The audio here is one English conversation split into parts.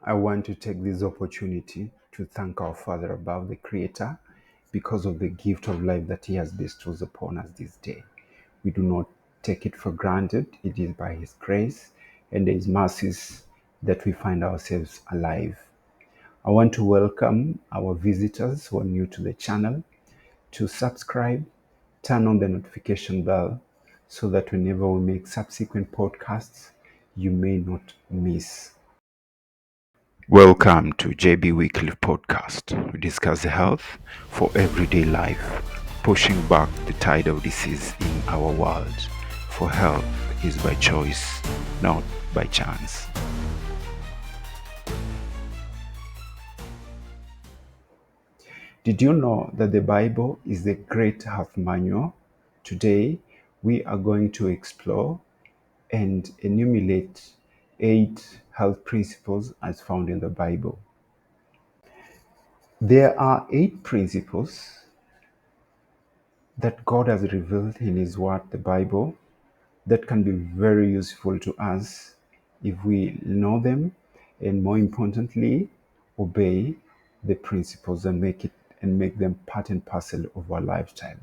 I want to take this opportunity to thank our Father above, the Creator, because of the gift of life that He has bestowed upon us this day. We do not take it for granted. It is by His grace and His mercies that we find ourselves alive. I want to welcome our visitors who are new to the channel to subscribe, turn on the notification bell so that whenever we make subsequent podcasts, you may not miss. Welcome to JB Weekly Podcast. We discuss the health for everyday life, pushing back the tide of disease in our world. For health is by choice, not by chance. Did you know that the Bible is the great health manual? Today, we are going to explore and enumerate 8 health principles as found in the Bible. There are 8 principles that God has revealed in His Word, the Bible, that can be very useful to us if we know them and, more importantly, obey the principles and make them part and parcel of our lifestyle.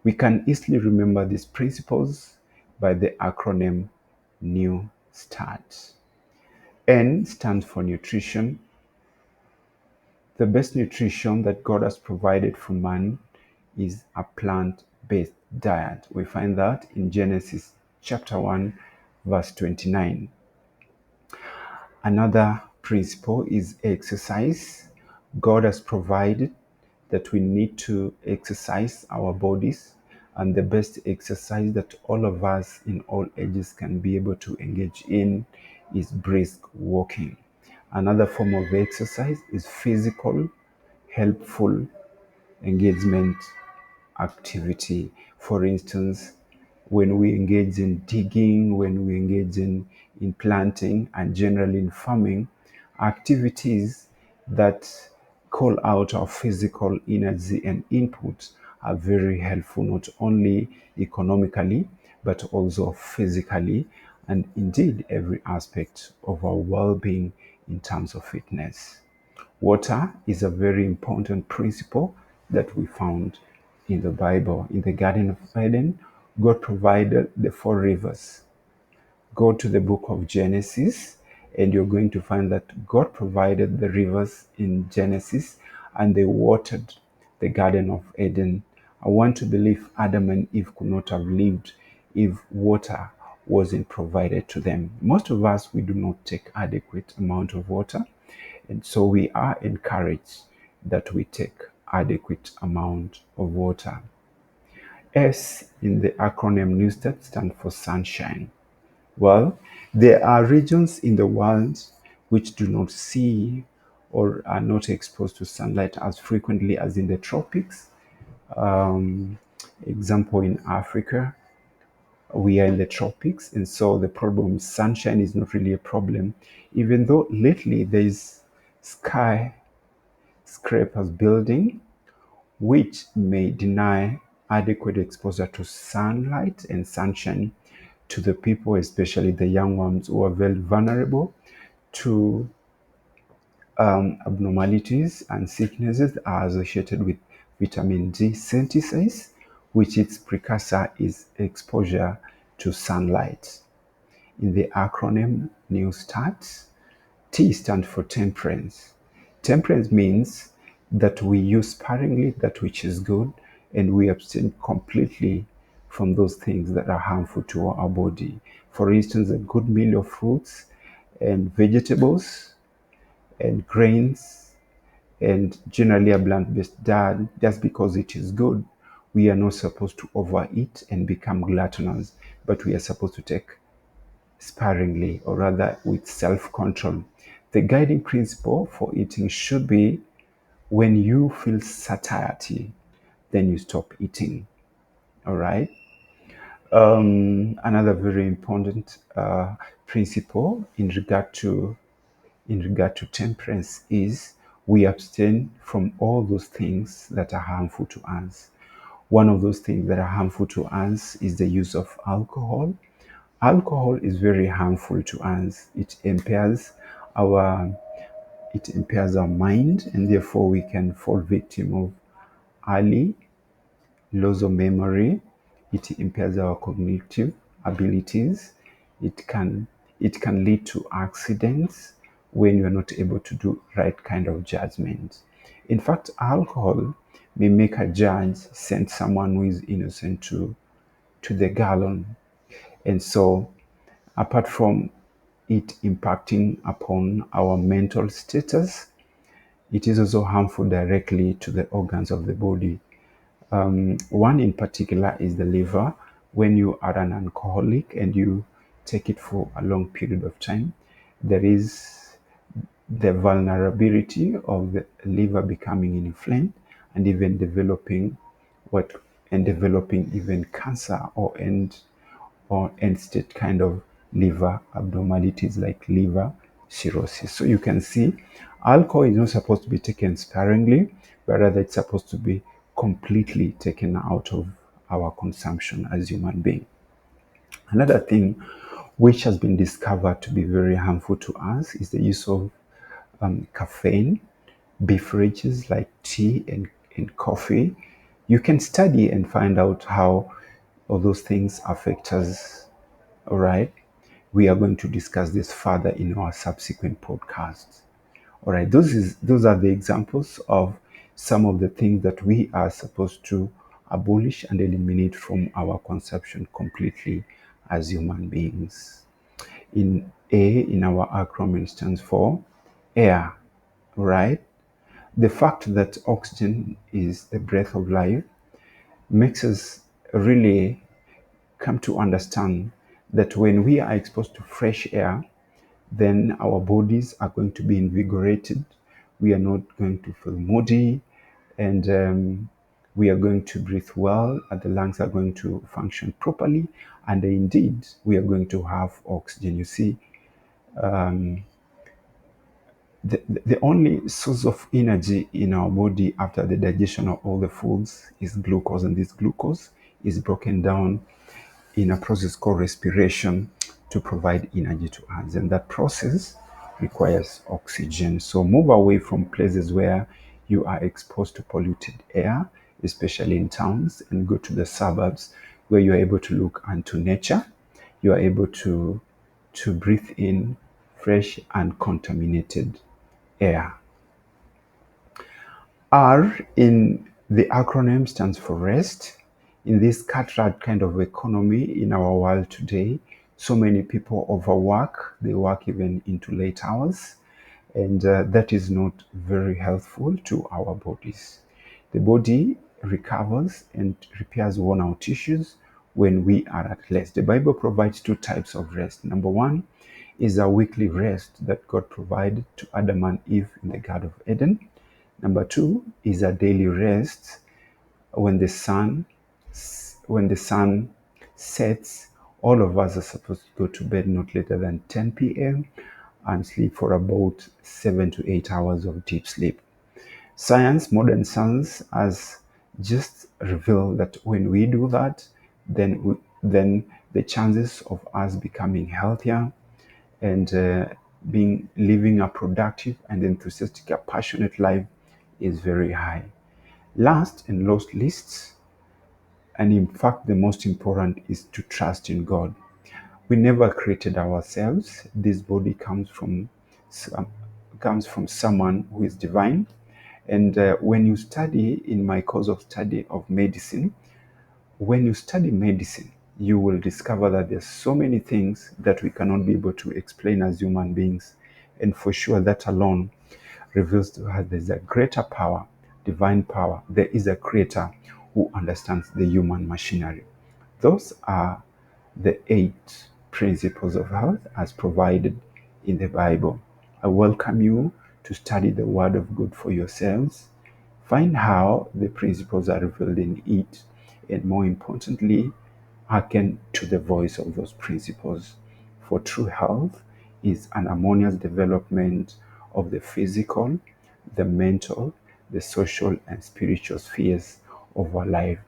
We can easily remember these principles by the acronym New Start. N stands for nutrition. The best nutrition that God has provided for man is a plant-based diet. We find that in Genesis chapter 1, verse 29. Another principle is exercise. God has provided that we need to exercise our bodies, and the best exercise that all of us in all ages can be able to engage in is brisk walking. Another form of exercise is physical, helpful engagement activity. For instance, when we engage in digging, when we engage in planting, and generally in farming, activities that call out our physical energy and input are very helpful, not only economically, but also physically, and indeed every aspect of our well-being in terms of fitness. Water is a very important principle that we found in the Bible. In the Garden of Eden, God provided the 4 rivers. Go to the book of Genesis, and you're going to find that God provided the rivers in Genesis, and they watered the Garden of Eden. I want to believe Adam and Eve could not have lived if water wasn't provided to them. Most of us, we do not take adequate amount of water, and so we are encouraged that we take adequate amount of water. S in the acronym NewStart stands for sunshine. Well, there are regions in the world which do not see or are not exposed to sunlight as frequently as in the tropics. Example, in Africa, we are in the tropics, and so the problem with sunshine is not really a problem, even though lately there is skyscrapers building which may deny adequate exposure to sunlight and sunshine to the people, especially the young ones who are very vulnerable to abnormalities and sicknesses that are associated with vitamin D synthesis, which its precursor is exposure to sunlight. In the acronym New Start, T stands for temperance. Temperance means that we use sparingly that which is good, and we abstain completely from those things that are harmful to our body. For instance, a good meal of fruits and vegetables and grains, and generally a plant-based diet, just because it is good. We are not supposed to overeat and become gluttonous, but we are supposed to take sparingly, or rather with self-control. The guiding principle for eating should be, when you feel satiety, then you stop eating. All right. Another very important principle in regard to temperance is we abstain from all those things that are harmful to us. One of those things that are harmful to us is the use of alcohol. Alcohol is very harmful to us. It impairs our It impairs our mind, and therefore we can fall victim of early loss of memory. It impairs our cognitive abilities. It can it can lead to accidents when you're not able to do right kind of judgment. In fact, alcohol may make a judge send someone who is innocent to the gallon. And so, apart from it impacting upon our mental status, it is also harmful directly to the organs of the body. One in particular is the liver. When you are an alcoholic and you take it for a long period of time, there is the vulnerability of the liver becoming inflamed and even what developing even cancer or end state kind of liver abnormalities like liver cirrhosis. So you can see alcohol is not supposed to be taken sparingly, but rather it's supposed to be completely taken out of our consumption as human beings. Another thing which has been discovered to be very harmful to us is the use of caffeine, beverages like tea and coffee. You can study and find out how all those things affect us. All right. We are going to discuss this further in our subsequent podcasts. All right. Those are the examples of some of the things that we are supposed to abolish and eliminate from our consumption completely as human beings. In A, in our acronym, stands for air, right? The fact that oxygen is the breath of life makes us really come to understand that when we are exposed to fresh air, then our bodies are going to be invigorated. We are not going to feel moody, and we are going to breathe well, and the lungs are going to function properly, and indeed, we are going to have oxygen. You see, the only source of energy in our body after the digestion of all the foods is glucose, and this glucose is broken down in a process called respiration to provide energy to us. And that process requires oxygen. So move away from places where you are exposed to polluted air, especially in towns, and go to the suburbs where you are able to look into nature. You are able to breathe in fresh and contaminated air. R in the acronym stands for rest. In this cutthroat kind of economy in our world today, so many people overwork. They work even into late hours, and that is not very helpful to our bodies. The body recovers and repairs worn out tissues when we are at rest. The Bible provides two types of rest. Number one is a weekly rest that God provided to Adam and Eve in the Garden of Eden. Number two is a daily rest when the sun sets. All of us are supposed to go to bed not later than 10 p.m. and sleep for about 7 to 8 hours of deep sleep. Modern science has just revealed that when we do that, then the chances of us becoming healthier and living a productive and enthusiastic, a passionate life is very high. Last and not least, and in fact the most important, is to trust in God. We never created ourselves. This body comes from someone who is divine. And when you study in my course of study of medicine, when you study medicine, you will discover that there's so many things that we cannot be able to explain as human beings. And for sure, that alone reveals to us there's a greater power, divine power. There is a creator who understands the human machinery. Those are the 8 principles of health as provided in the Bible. I welcome you to study the Word of God for yourselves. Find how the principles are revealed in it, and more importantly, hearken to the voice of those principles. For true health is an harmonious development of the physical, the mental, the social, and spiritual spheres of our life.